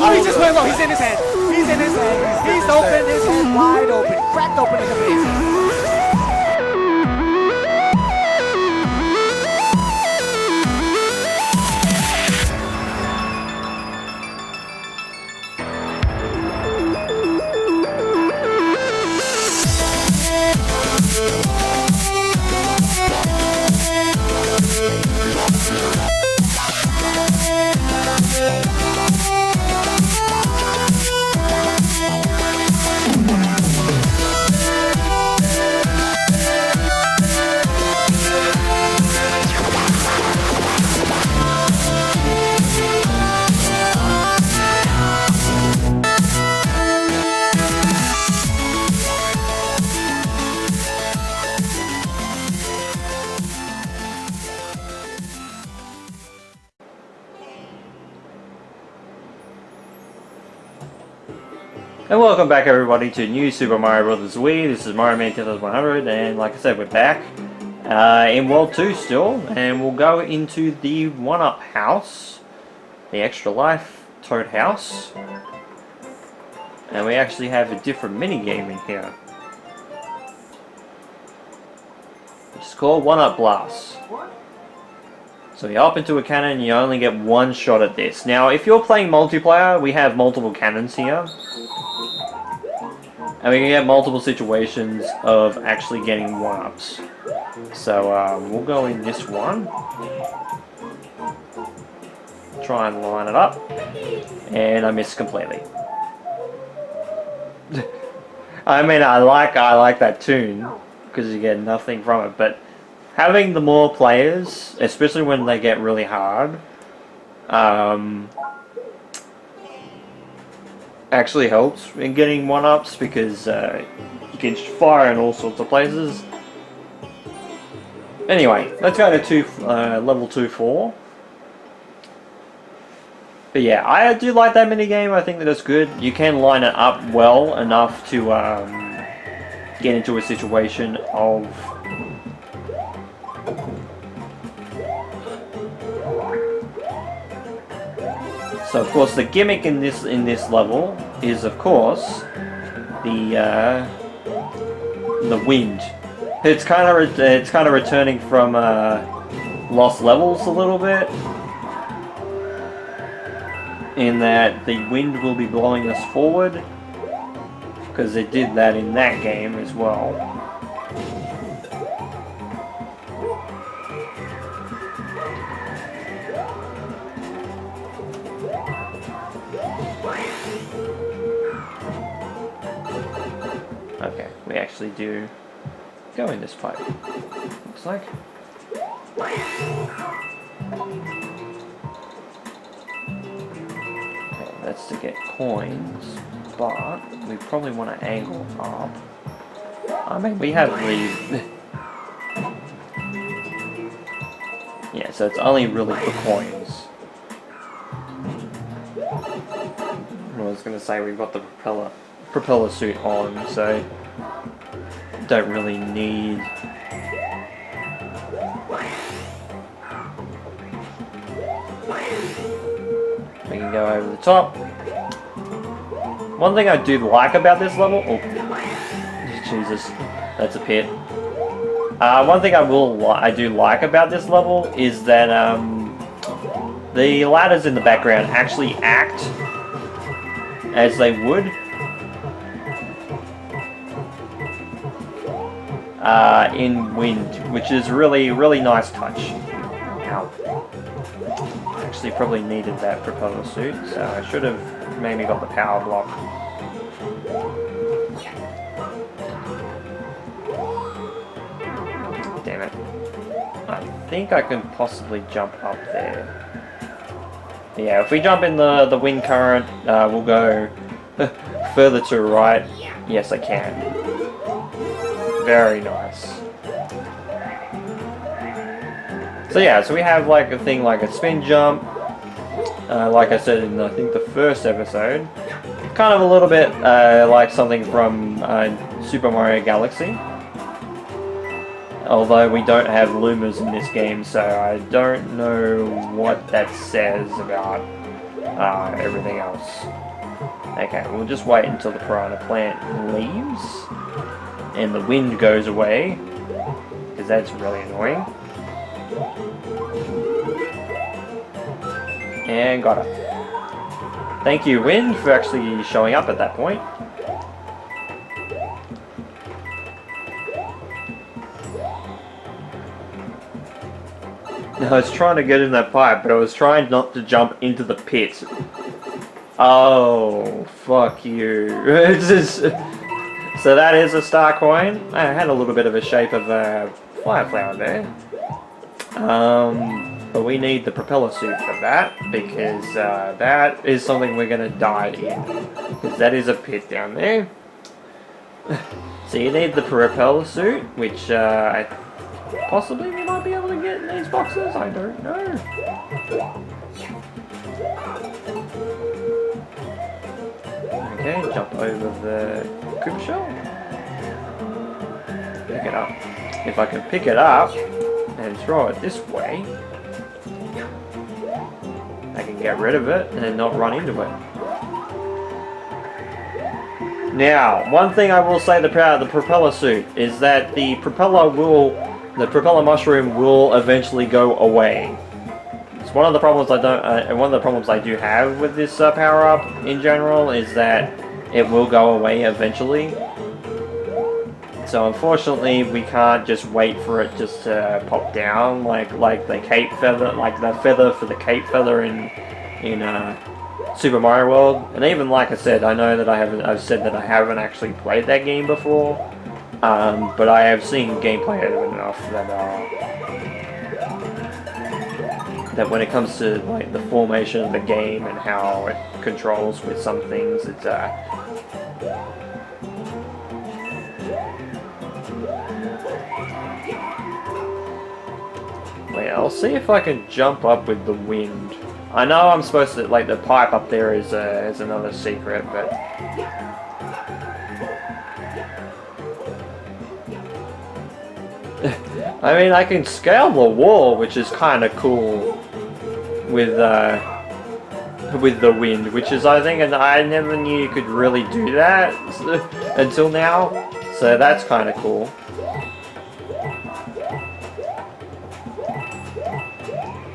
Oh, he just went low. He's in his head. He's in his head. He's open. His head wide open. Cracked open in the face. And welcome back everybody to New Super Mario Bros. Wii. This is Mario Man 2100, and like I said, we're back in World 2 still, and we'll go into the 1-Up house, the Extra Life Toad house, and we actually have a different mini game in here. It's called 1-Up Blast. So you hop into a cannon, you only get one shot at this. Now, if you're playing multiplayer, we have multiple cannons here. And we can get multiple situations of actually getting 1-ups. So we'll go in this one. Try and line it up. And I missed completely. I mean, I like that tune, because you get nothing from it, but having the more players, especially when they get really hard, actually helps in getting 1-ups, because you can fire in all sorts of places. Anyway, let's go to level 2-4. But yeah, I do like that minigame. I think that it's good. You can line it up well enough to get into a situation of so of course the gimmick in this level is of course the wind. It's kind of returning from Lost Levels a little bit, in that the wind will be blowing us forward, because they did that in that game as well. Okay, we actually do go in this pipe, looks like. Okay, that's to get coins, but we probably want to angle up. I mean, we have the... yeah, so it's only really for coins. I was going to say we've got the propeller suit on, so don't really need we can go over the top. One thing I do like about this level, oh Jesus, that's a pit. One thing I do like about this level is that the ladders in the background actually act as they would in wind, which is really nice touch. Ow. Actually probably needed that propeller suit, so I should have maybe got the power block. Damn it. I think I can possibly jump up there. Yeah, if we jump in the wind current, we'll go further to the right. Yes, I can. Very nice. So yeah, so we have like a thing like a spin jump, like I said in I think the first episode, kind of a little bit like something from Super Mario Galaxy. Although we don't have Lumas in this game, so I don't know what that says about everything else. Okay, we'll just wait until the piranha plant leaves and the wind goes away, because that's really annoying. And got it. Thank you, wind, for actually showing up at that point. I was trying to get in that pipe, but I was trying not to jump into the pit. Oh, fuck you. So that is a star coin. I had a little bit of a shape of a fire flower there. But we need the propeller suit for that, because that is something we're going to die in. Because that is a pit down there. So you need the propeller suit, which possibly we might be able to get in these boxes, I don't know. Okay, jump over the cube shell. Pick it up. If I can pick it up and throw it this way, I can get rid of it and not run into it. Now, one thing I will say about the propeller suit is that the propeller mushroom will eventually go away. It's one of the problems I do have with this power up in general is that it will go away eventually. So unfortunately, we can't just wait for it just to pop down like the cape feather, like the feather for the cape feather in Super Mario World. And even like I said, I know that I've said that I haven't actually played that game before, but I have seen gameplay of it enough that when it comes to like the formation of the game and how it controls with some things, it's wait, I'll see if I can jump up with the wind. I know I'm supposed to, like, the pipe up there is another secret, but I mean, I can scale the wall, which is kind of cool with the wind, which is, I think, and I never knew you could really do that until now, so that's kind of cool.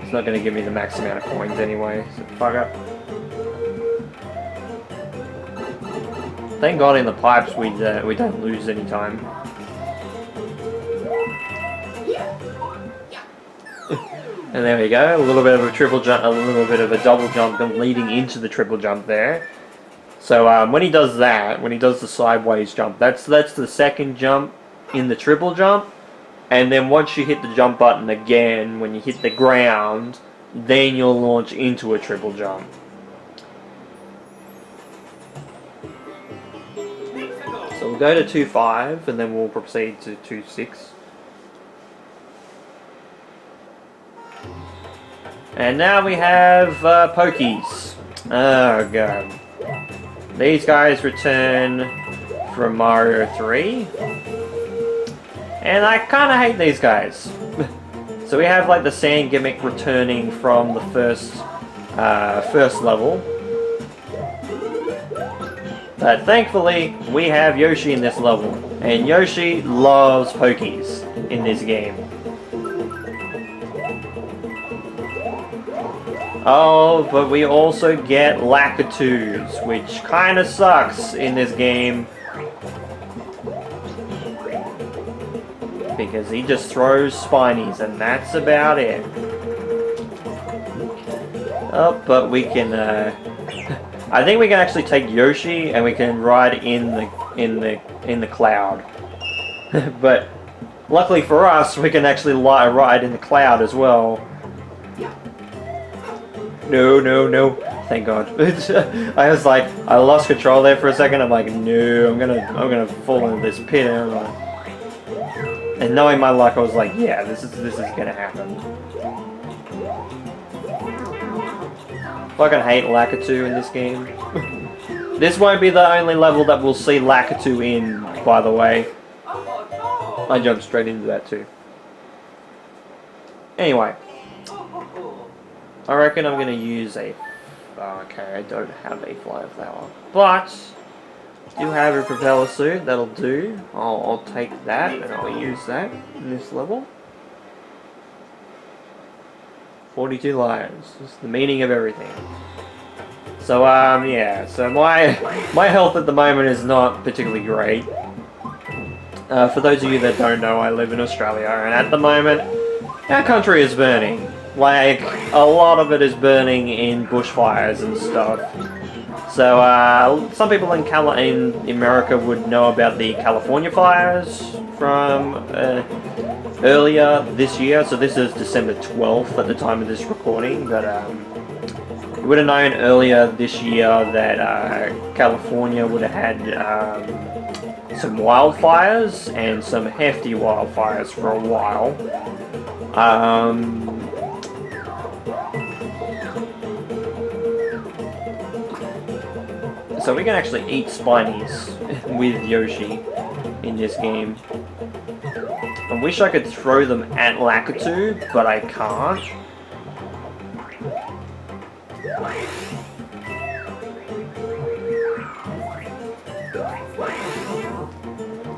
It's not going to give me the max amount of coins anyway, so fuck up. Thank God in the pipes we don't lose any time. And there we go, a little bit of a triple jump, a little bit of a double jump leading into the triple jump there. So when he does that, when he does the sideways jump, that's the second jump in the triple jump. And then once you hit the jump button again, when you hit the ground, then you'll launch into a triple jump. So we'll go to 2.5 and then we'll proceed to 2.6. And now we have Pokies. Oh god. These guys return from Mario 3. And I kind of hate these guys. So we have like the sand gimmick returning from the first level. But thankfully, we have Yoshi in this level. And Yoshi loves Pokies in this game. Oh, but we also get Lakitus, which kind of sucks in this game. Because he just throws Spinies, and that's about it. Oh, but we can, I think we can actually take Yoshi, and we can ride in the cloud. But, luckily for us, we can actually ride in the cloud as well. No, no, no. Thank God. I was like, I lost control there for a second. I'm like, no, I'm gonna fall into this pit. And knowing my luck, I was like, yeah, this is gonna happen. Fucking hate Lakitu in this game. This won't be the only level that we'll see Lakitu in, by the way. I jumped straight into that too. Anyway. I reckon I'm gonna use a Okay, I don't have a fly flower. But, I do have a propeller suit, that'll do. I'll take that and I'll use that in this level. 42 lives. It's the meaning of everything. So, yeah. So my health at the moment is not particularly great. For those of you that don't know, I live in Australia, and at the moment, our country is burning. Like, a lot of it is burning in bushfires and stuff. So, some people in America would know about the California fires from earlier this year. So this is December 12th at the time of this recording. But you would have known earlier this year that California would have had some wildfires and some hefty wildfires for a while. So we can actually eat Spinies with Yoshi in this game. I wish I could throw them at Lakitu, but I can't.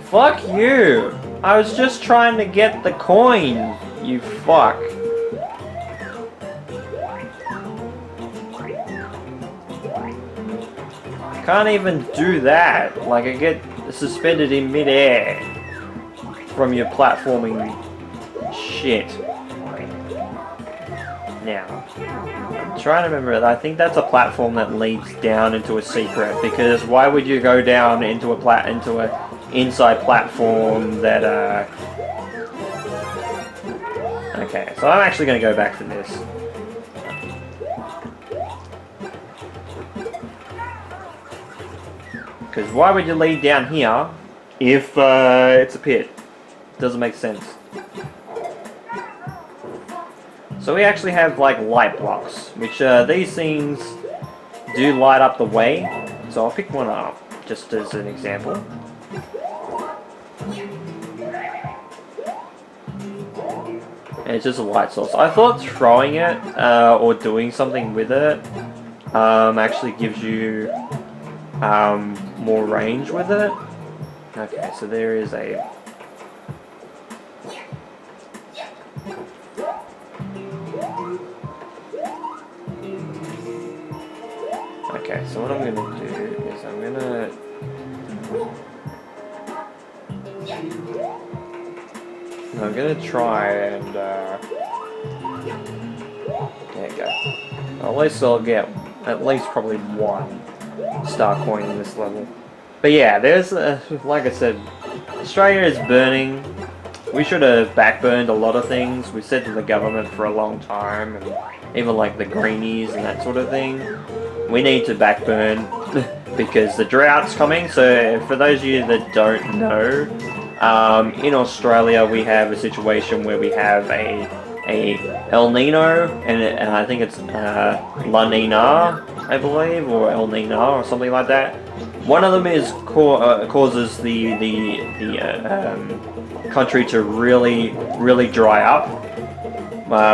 Fuck you! I was just trying to get the coin, you fuck. Can't even do that. Like, I get suspended in midair from your platforming shit. Now, I'm trying to remember. I think that's a platform that leads down into a secret. Because why would you go down into a inside platform that Okay, so I'm actually going to go back for this. Because why would you lead down here if it's a pit? Doesn't make sense. So we actually have like light blocks, which these things do light up the way. So I'll pick one up just as an example. And it's just a light source. I thought throwing it or doing something with it actually gives you more range with it. Okay, so there is a... Okay, so what I'm going to do is I'm going to try and there you go. At least I'll get at least probably one star coin in this level. But yeah, there's like I said, Australia is burning. We should have backburned a lot of things. We said to the government for a long time, and even like the greenies and that sort of thing. We need to backburn because the drought's coming. So for those of you that don't know, in Australia we have a situation where we have a El Nino, and I think it's La Nina, I believe, or El Nina or something like that. One of them is causes the country to really dry up,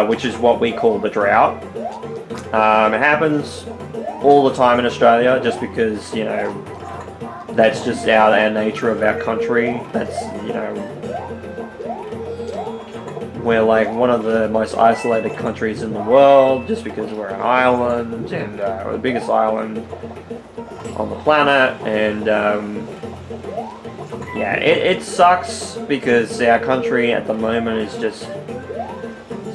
which is what we call the drought. It happens all the time in Australia, just because, you know, that's just our nature of our country. That's, you know, we're like one of the most isolated countries in the world, just because we're an island, and we're the biggest island on the planet, and yeah, it sucks because our country at the moment is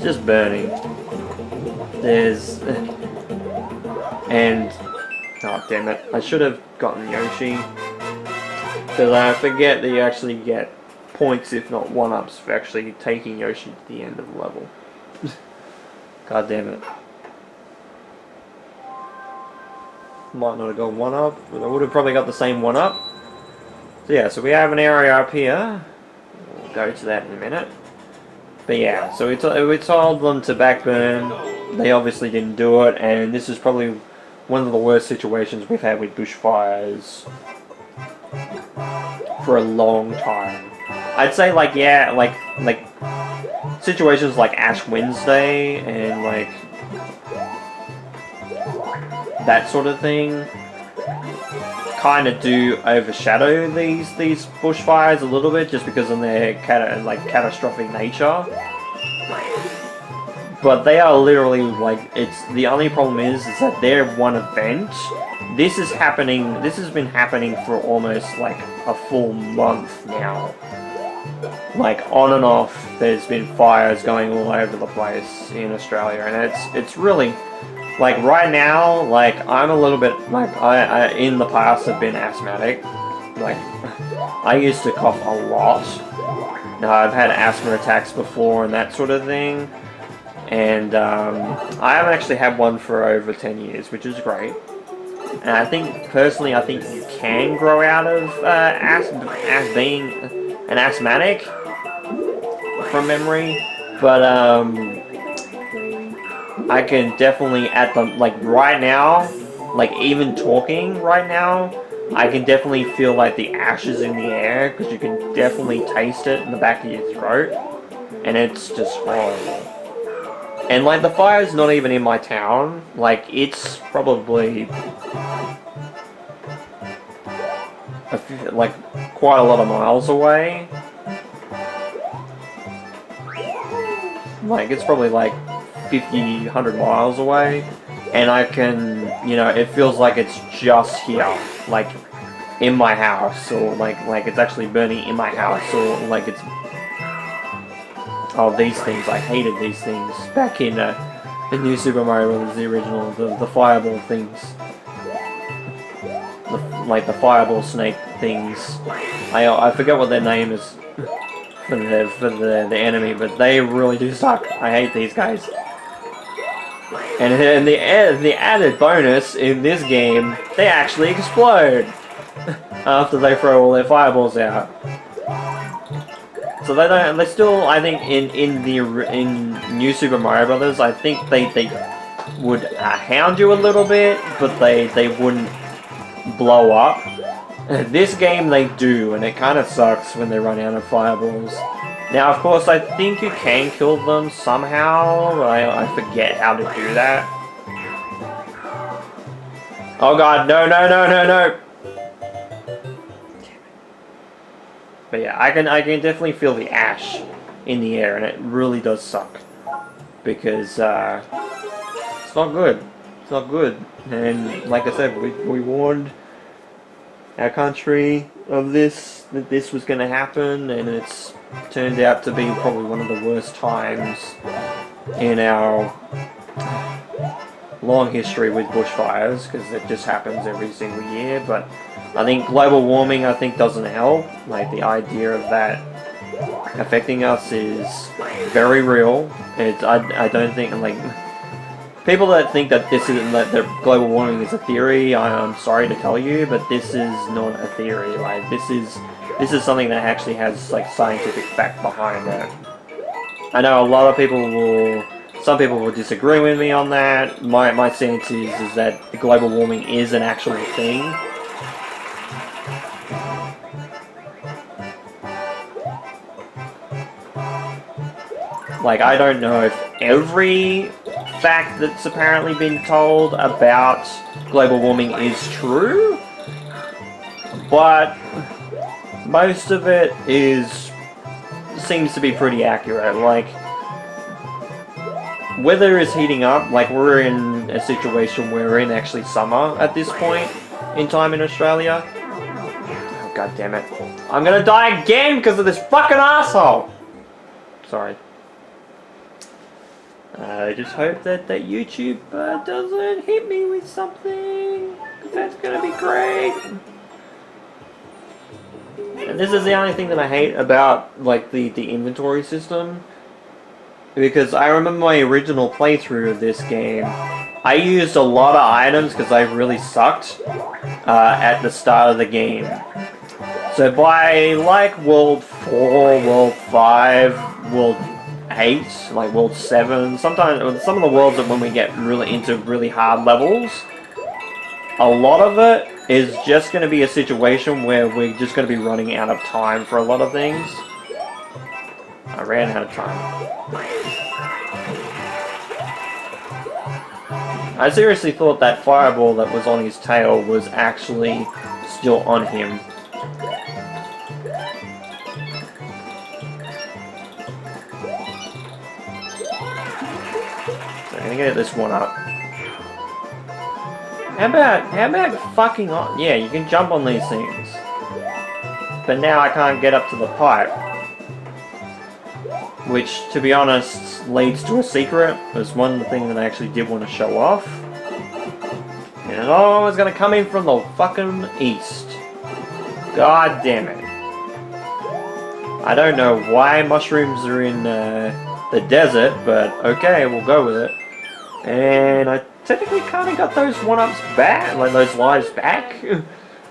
just burning. There's and oh damn it, I should have gotten Yoshi, because I forget that you actually get points, if not one-ups, for actually taking Yoshi to the end of the level. God damn it. Might not have got one-up, but I would have probably got the same one-up. So yeah, so we have an area up here. We'll go to that in a minute. But yeah, so we told them to backburn. They obviously didn't do it, and this is probably one of the worst situations we've had with bushfires for a long time. I'd say, like, yeah, like situations like Ash Wednesday and like that sort of thing kind of do overshadow these bushfires a little bit, just because of their catastrophic nature. But they are literally like, it's the only problem is that they're one event. This is happening. This has been happening for almost like a full month now. Like on and off, there's been fires going all over the place in Australia, and it's really like right now. Like I'm a little bit like I in the past have been asthmatic. Like I used to cough a lot. Now I've had asthma attacks before and that sort of thing. And I haven't actually had one for over 10 years, which is great. And I think, personally, I think you can grow out of being an asthmatic from memory. But I can definitely, right now, like even talking right now, I can definitely feel like the ashes in the air, because you can definitely taste it in the back of your throat. And it's just horrible. And like the fire's not even in my town, like it's probably like quite a lot of miles away. Like it's probably like 50, 100 miles away, and I can, you know, it feels like it's just here, like in my house, or like it's actually burning in my house, or like it's. Oh, these things, I hated these things back in the New Super Mario Bros. The original, the fireball things. Like the fireball snake things. I forget what their name is for the enemy, but they really do suck. I hate these guys. And the added bonus in this game, they actually explode after they throw all their fireballs out. So they still, I think, in New Super Mario Brothers, I think they would hound you a little bit, but they wouldn't blow up. This game they do, and it kind of sucks when they run out of fireballs. Now, of course, I think you can kill them somehow, but I forget how to do that. Oh god, no, no, no, no, no! But yeah, I can definitely feel the ash in the air, and it really does suck. Because, it's not good. It's not good. And, like I said, we warned our country of this, that this was going to happen, and it's turned out to be probably one of the worst times in our long history with bushfires, because it just happens every single year. But I think global warming, I think, doesn't help. Like, the idea of that affecting us is very real. I don't think, like, people that think that this is that global warming is a theory, I'm sorry to tell you, but this is not a theory. Like, this is something that actually has like scientific fact behind it. I know a lot of people will. Some people will disagree with me on that. My stance is that global warming is an actual thing. Like, I don't know if every fact that's apparently been told about global warming is true, but most of it seems to be pretty accurate. Like, weather is heating up. Like, we're in a situation where we're in actually summer at this point in time in Australia. Oh, god damn it. I'm gonna die again because of this fucking asshole! Sorry. I just hope that YouTube doesn't hit me with something, because that's gonna be great. And this is the only thing that I hate about, like, the inventory system. Because I remember my original playthrough of this game, I used a lot of items because I really sucked at the start of the game. So by, like, World 4, World 5, World 8, like World 7, sometimes some of the worlds that when we get really into really hard levels, a lot of it is just going to be a situation where we're just going to be running out of time for a lot of things. I ran out of time. I seriously thought that fireball that was on his tail was actually still on him. So I'm gonna get this one up. How about fucking on? Yeah, you can jump on these things. But now I can't get up to the pipe. Which, to be honest, leads to a secret. There's one thing that I actually did want to show off. And oh, it's gonna come in from the fucking east. God damn it. I don't know why mushrooms are in the desert, but okay, we'll go with it. And I technically kind of got those one-ups back, like those lives back.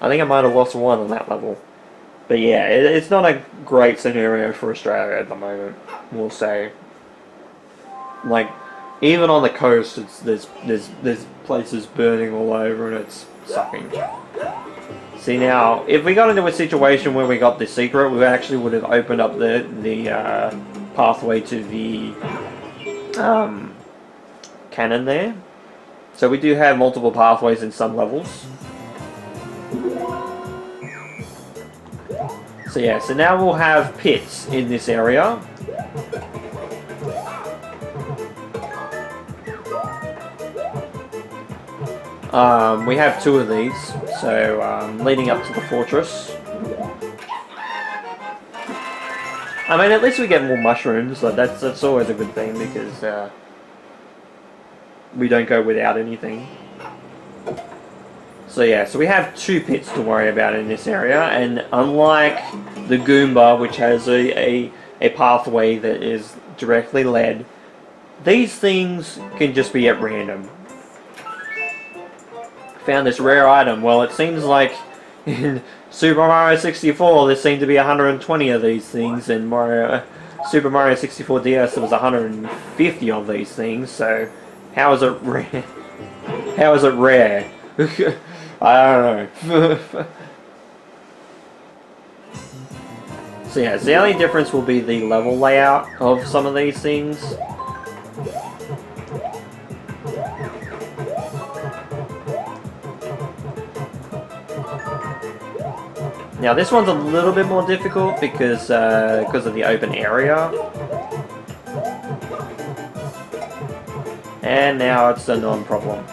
I think I might have lost one on that level. But yeah, it's not a great scenario for Australia at the moment, we'll say. Like, even on the coast, there's places burning all over and it's sucking. See now, if we got into a situation where we got this secret, we actually would have opened up the pathway to the cannon there. So we do have multiple pathways in some levels. So yeah, so now we'll have pits in this area. We have 2 of these, so leading up to the fortress. I mean, at least we get more mushrooms, so that's always a good thing because we don't go without anything. So yeah, so we have 2 pits to worry about in this area, and unlike the Goomba, which has a pathway that is directly led, these things can just be at random. Found this rare item. Well, it seems like in Super Mario 64 there seemed to be 120 of these things, and Super Mario 64 DS there was 150 of these things, so how is it rare? How is it rare? I don't know. So yeah, so the only difference will be the level layout of some of these things. Now this one's a little bit more difficult because of the open area. And now it's a non-problem.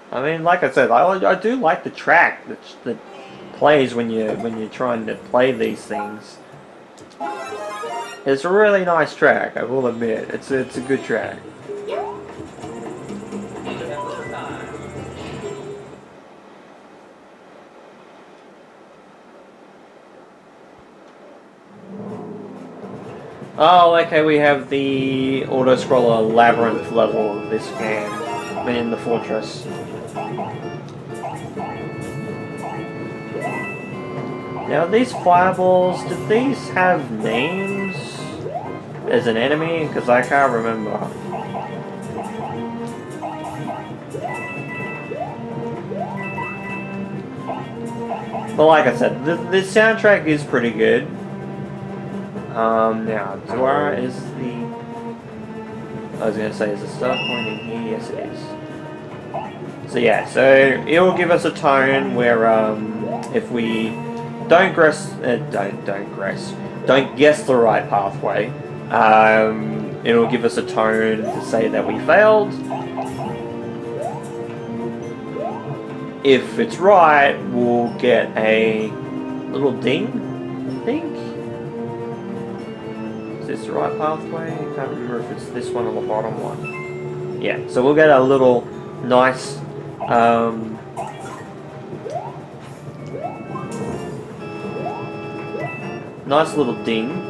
I mean, like I said, I do like the track that plays when you're trying to play these things. It's a really nice track, I will admit. It's a good track. Oh, okay, we have the auto-scroller labyrinth level of this game in the fortress. Now these fireballs, did these have names as an enemy? Because I can't remember. But like I said, the soundtrack is pretty good. Now, Dora is the... I was going to say, is the start point in here? Yes, it is. So yeah, so it will give us a tone where, if we don't guess the right pathway, it will give us a tone to say that we failed. If it's right, we'll get a little ding, I think. Is this the right pathway? I can't remember if it's this one or the bottom one. Yeah, so we'll get a little nice nice little ding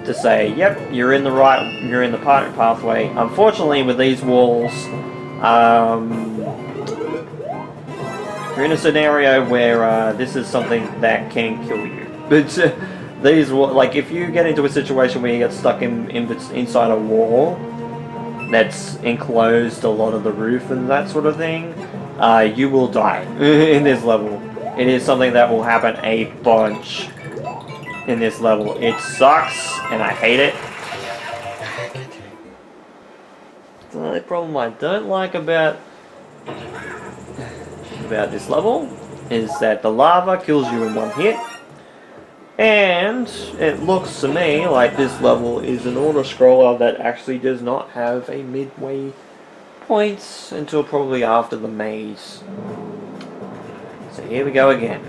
to say, yep, you're in the pathway. Unfortunately, with these walls, you're in a scenario where this is something that can kill you. But these, like, if you get into a situation where you get stuck inside a wall that's enclosed a lot of the roof and that sort of thing, you will die in this level. It is something that will happen a bunch in this level. It sucks, and I hate it. The only problem I don't like about this level is that the lava kills you in one hit. And it looks to me like this level is an auto-scroller that actually does not have a midway point until probably after the maze. So here we go again.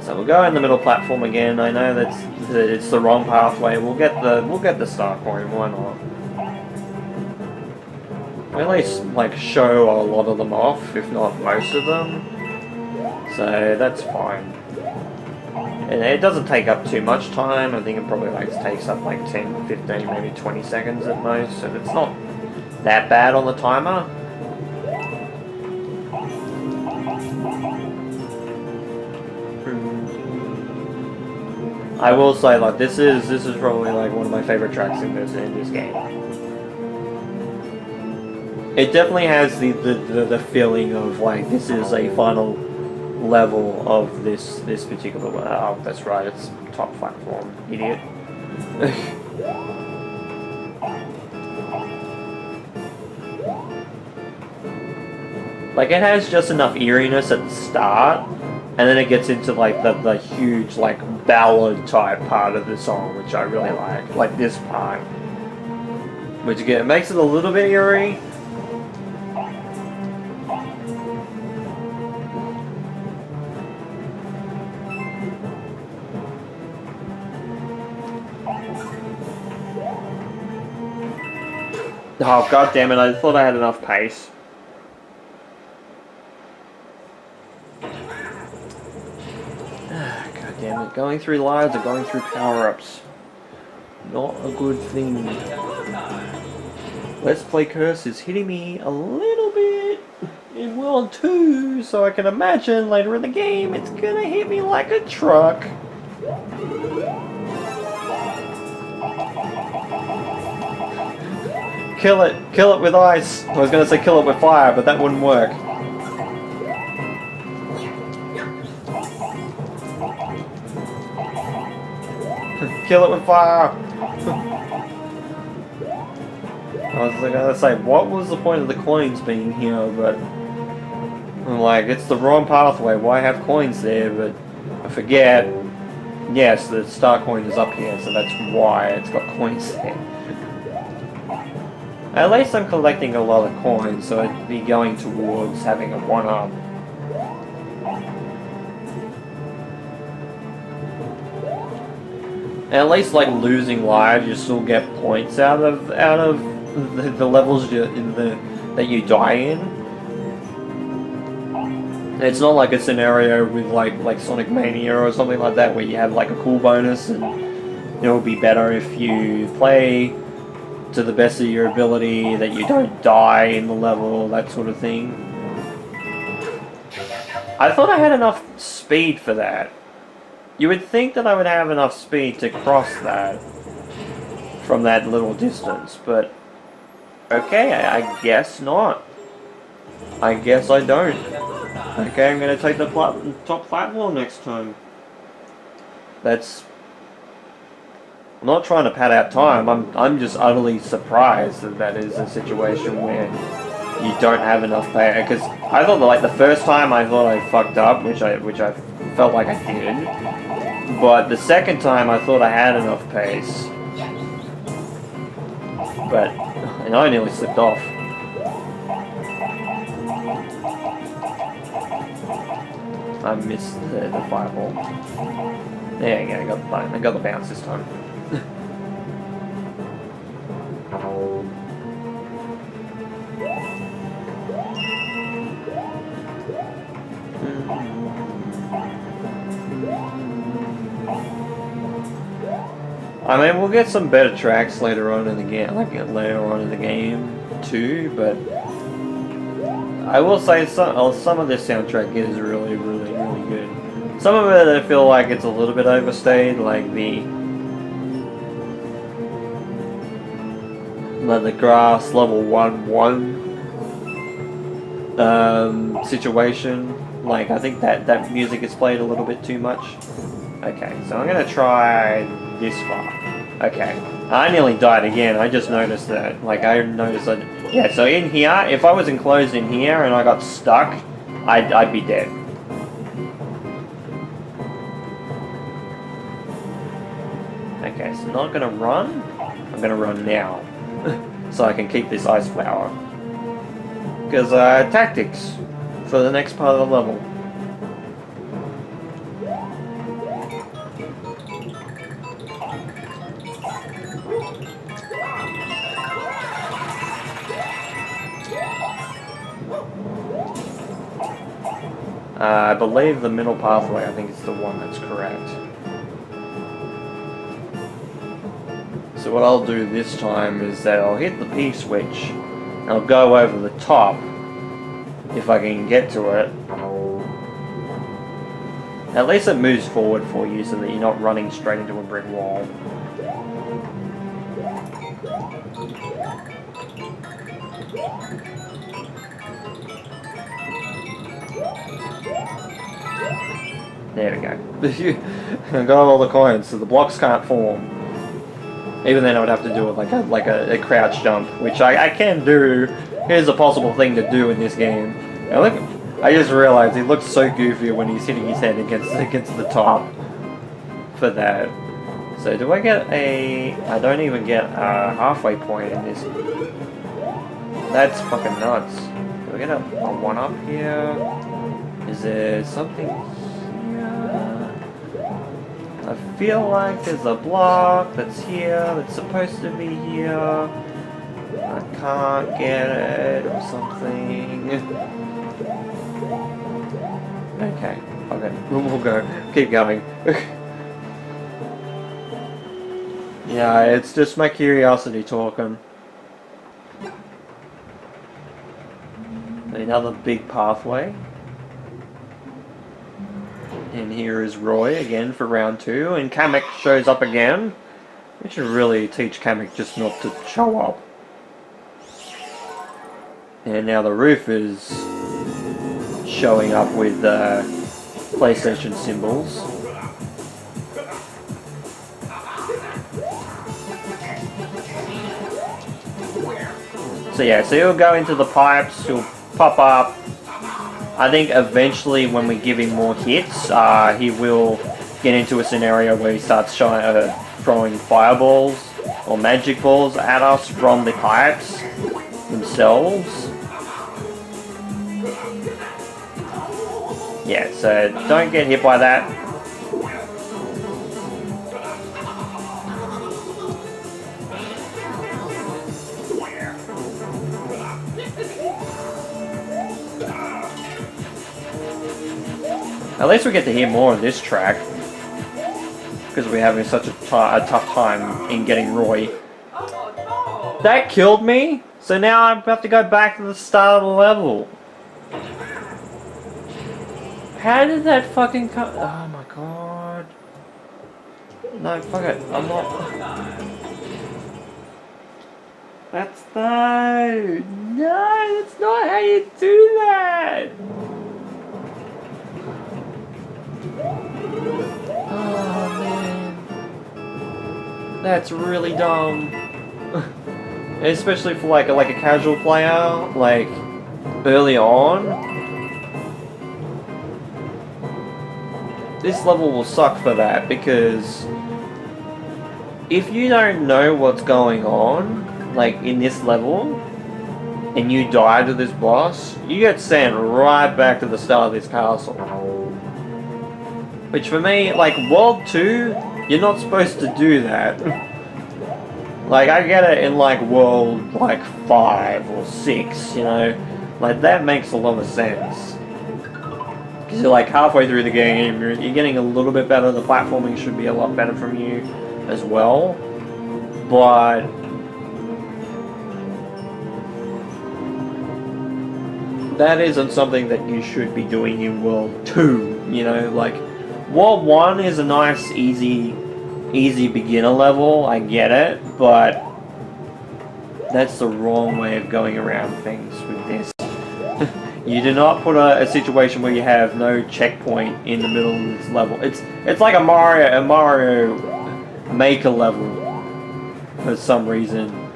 So we'll go in the middle platform again. I know that it's the wrong pathway. We'll get the star coin. Why not? We at least like show a lot of them off, if not most of them. So that's fine. And it doesn't take up too much time. I think it probably like takes up like 10, 15, maybe 20 seconds at most. So it's not that bad on the timer. I will say, like, this is probably like one of my favorite tracks in this game. It definitely has the feeling of like this is a final level of this particular one. Oh, that's right, it's top platform, idiot. Like, it has just enough eeriness at the start, and then it gets into like the huge like ballad type part of the song, which I really like this part, which again makes it a little bit eerie. Oh, god damn it, I thought I had enough pace. God damn it, going through lives or going through power-ups. Not a good thing. Let's Play Curse is hitting me a little bit in World 2, so I can imagine later in the game it's gonna hit me like a truck. Kill it with ice. I was gonna say kill it with fire, but that wouldn't work. Kill it with fire. I was gonna say, what was the point of the coins being here? But I'm like, it's the wrong pathway. Why have coins there? But I forget. Yes, the star coin is up here, so that's why it's got coins there. At least I'm collecting a lot of coins, so I'd be going towards having a 1-up. And at least, like, losing lives, you still get points out of the levels that you die in. It's not like a scenario with like Sonic Mania or something like that, where you have like a cool bonus, and it would be better if you play to the best of your ability, that you don't die in the level, that sort of thing. I thought I had enough speed for that. You would think that I would have enough speed to cross that from that little distance, but okay, I guess not. I guess I don't. Okay, I'm gonna take the top platform next time. I'm not trying to pad out time. I'm just utterly surprised that is a situation where you don't have enough pay. Because I thought that, like, the first time I thought I fucked up, which I felt like I did. But the second time I thought I had enough pace. And I nearly slipped off. I missed the fireball. There you go, I got the bounce this time. I mean, we'll get some better tracks later on in the game, too, but I will say some of this soundtrack is really good. Some of it I feel like it's a little bit overstayed, like the grass level 1-1 situation. Like I think that music is played a little bit too much. Okay, so I'm gonna try this far. Okay, I nearly died again. I just noticed that. Like I noticed that. Yeah, so in here, if I was enclosed in here and I got stuck, I'd be dead. Okay, so not gonna run. I'm gonna run now, so I can keep this ice flower. Because tactics for the next part of the level. I believe the middle pathway, I think it's the one that's correct. So what I'll do this time is that I'll hit the P switch, and I'll go over the top, if I can get to it. At least it moves forward for you so that you're not running straight into a brick wall. There we go. I got all the coins, so the blocks can't form. Even then I would have to do it like a crouch jump, which I can do. Here's a possible thing to do in this game. Now look, I just realized he looks so goofy when he's hitting his head against the top for that. So do I get a... I don't even get a halfway point in this. That's fucking nuts. Do I get a 1-up here? Is there something here? I feel like there's a block that's here, that's supposed to be here. I can't get it or something. Okay, we'll go. Keep going. Yeah, it's just my curiosity talking. Another big pathway. And here is Roy again for round 2, and Kamek shows up again. We should really teach Kamek just not to show up. And now the roof is showing up with PlayStation symbols. So yeah, so he'll go into the pipes, he'll pop up. I think eventually when we give him more hits, he will get into a scenario where he starts throwing fireballs or magic balls at us from the pipes themselves. Yeah, so don't get hit by that. At least we get to hear more of this track, because we're having such a tough time in getting Roy. That killed me, so now I have to go back to the start of the level. How did that fucking come? Oh my god. No, fuck it, I'm not... That's no, that's not how you do that! Oh man, that's really dumb. Especially for like a casual player, like early on. This level will suck for that, because if you don't know what's going on, like in this level, and you die to this boss, you get sent right back to the start of this castle. Which for me, like, World 2, you're not supposed to do that. Like, I get it in, like, World, like, 5 or 6, you know? Like, that makes a lot of sense. Because you're, like, halfway through the game, you're getting a little bit better, the platforming should be a lot better from you as well. But... that isn't something that you should be doing in World 2, you know, like, World 1 is a nice, easy beginner level, I get it, but that's the wrong way of going around things with this. You do not put a situation where you have no checkpoint in the middle of this level. It's like a Mario Maker level for some reason.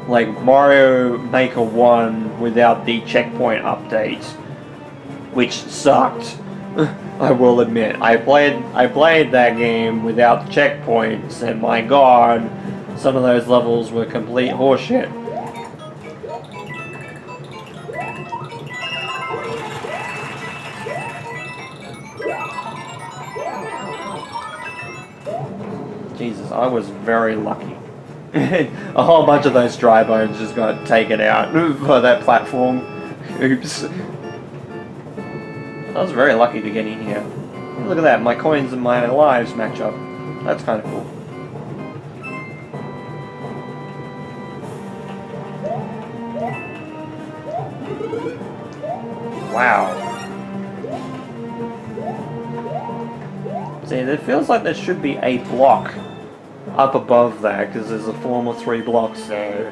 Like Mario Maker 1 without the checkpoint update, which sucked. I will admit. I played that game without the checkpoints, and my god, some of those levels were complete horseshit. Jesus, I was very lucky. A whole bunch of those dry bones just got taken out by that platform. Oops. I was very lucky to get in here. Look at that, my coins and my lives match up. That's kind of cool. Wow. See, it feels like there should be a block up above that, because there's a form of 3 blocks there.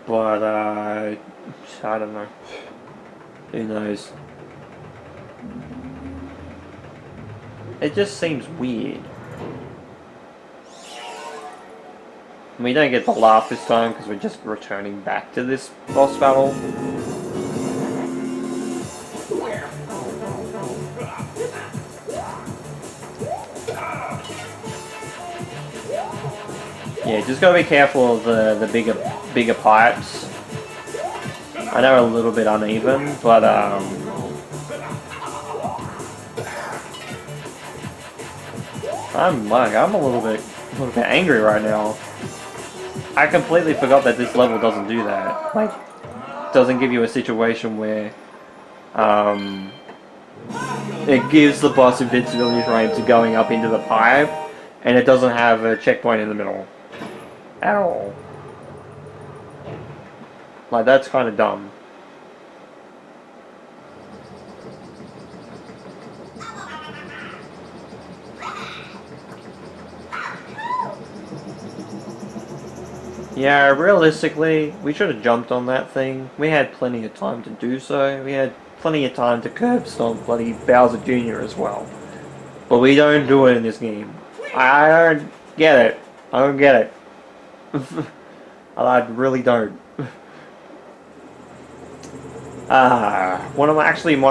But, I don't know. Who knows? It just seems weird. We don't get the laugh this time, because we're just returning back to this boss battle. Yeah, just gotta be careful of the bigger pipes. I know a little bit uneven, but I'm a little bit angry right now. I completely forgot that this level doesn't do that. Like, doesn't give you a situation where it gives the boss invincibility frame to going up into the pipe, and it doesn't have a checkpoint in the middle. At all. Like, that's kind of dumb. Yeah, realistically, we should have jumped on that thing. We had plenty of time to do so. We had plenty of time to curb stomp bloody Bowser Jr. as well. But we don't do it in this game. I don't get it. I don't get it. I really don't. One of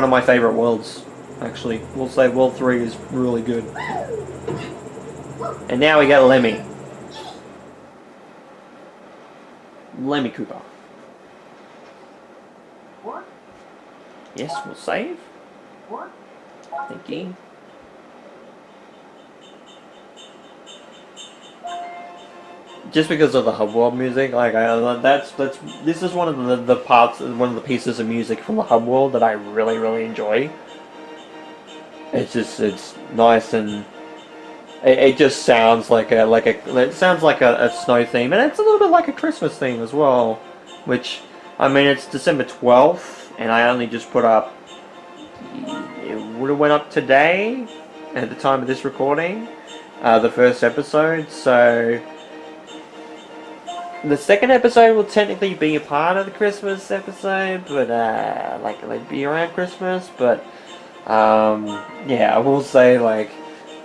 my favorite worlds. Actually, we'll say World 3 is really good. And now we get Lemmy. Lemmy Cooper. What? Yes, we'll save. What? Thank you. Just because of the Hub World music, like this is one of the parts, one of the pieces of music from the Hub World that I really enjoy. It's nice, and it just sounds like a snow theme, and it's a little bit like a Christmas theme as well. Which, I mean, it's December 12th, and I only just put up. It would have went up today, at the time of this recording, the first episode. So the second episode will technically be a part of the Christmas episode, but like be around Christmas. But yeah, I will say, like,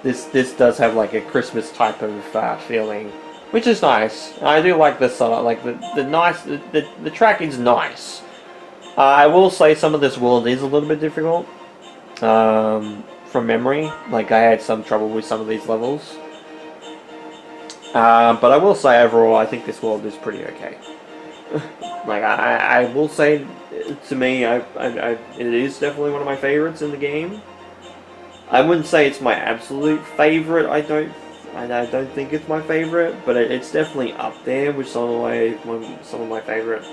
this does have like a Christmas type of feeling, which is nice. I do like the song, like the track is nice. I will say some of this world is a little bit difficult from memory. Like, I had some trouble with some of these levels. But I will say overall, I think this world is pretty okay. Like, I will say, to me, it is definitely one of my favorites in the game. I wouldn't say it's my absolute favorite. I don't think it's my favorite, but it's definitely up there with some of my favorite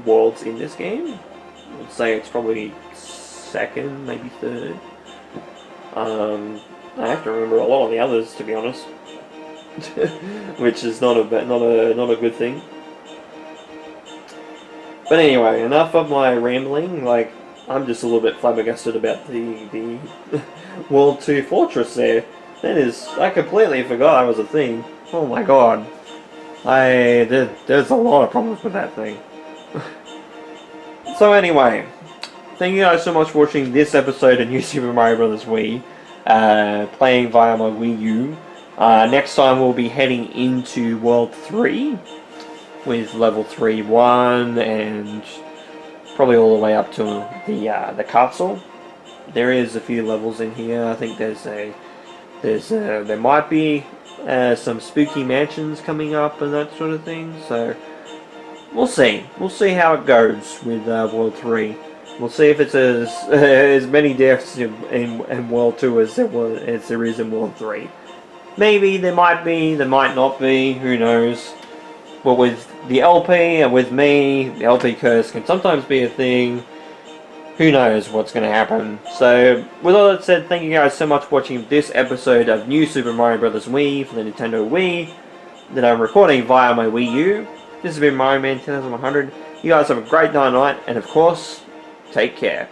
worlds in this game. I'd say it's probably second, maybe third. I have to remember a lot of the others, to be honest. Which is not a good thing. But anyway, enough of my rambling. Like, I'm just a little bit flabbergasted about the World 2 Fortress there. I completely forgot that was a thing. Oh my god. There's a lot of problems with that thing. So anyway, thank you guys so much for watching this episode of New Super Mario Bros. Wii, playing via my Wii U. Next time we'll be heading into World 3, with level 3-1, and probably all the way up to the castle. There is a few levels in here. I think there might be some spooky mansions coming up and that sort of thing. So we'll see. We'll see how it goes with World 3. We'll see if it's as many deaths in World 2 as there is in World 3. Maybe there might be, there might not be. Who knows? But with the LP and with me, the LP curse can sometimes be a thing. Who knows what's going to happen. So, with all that said, thank you guys so much for watching this episode of New Super Mario Bros. Wii for the Nintendo Wii that I'm recording via my Wii U. This has been Mario Man 10100. You guys have a great night, and of course, take care.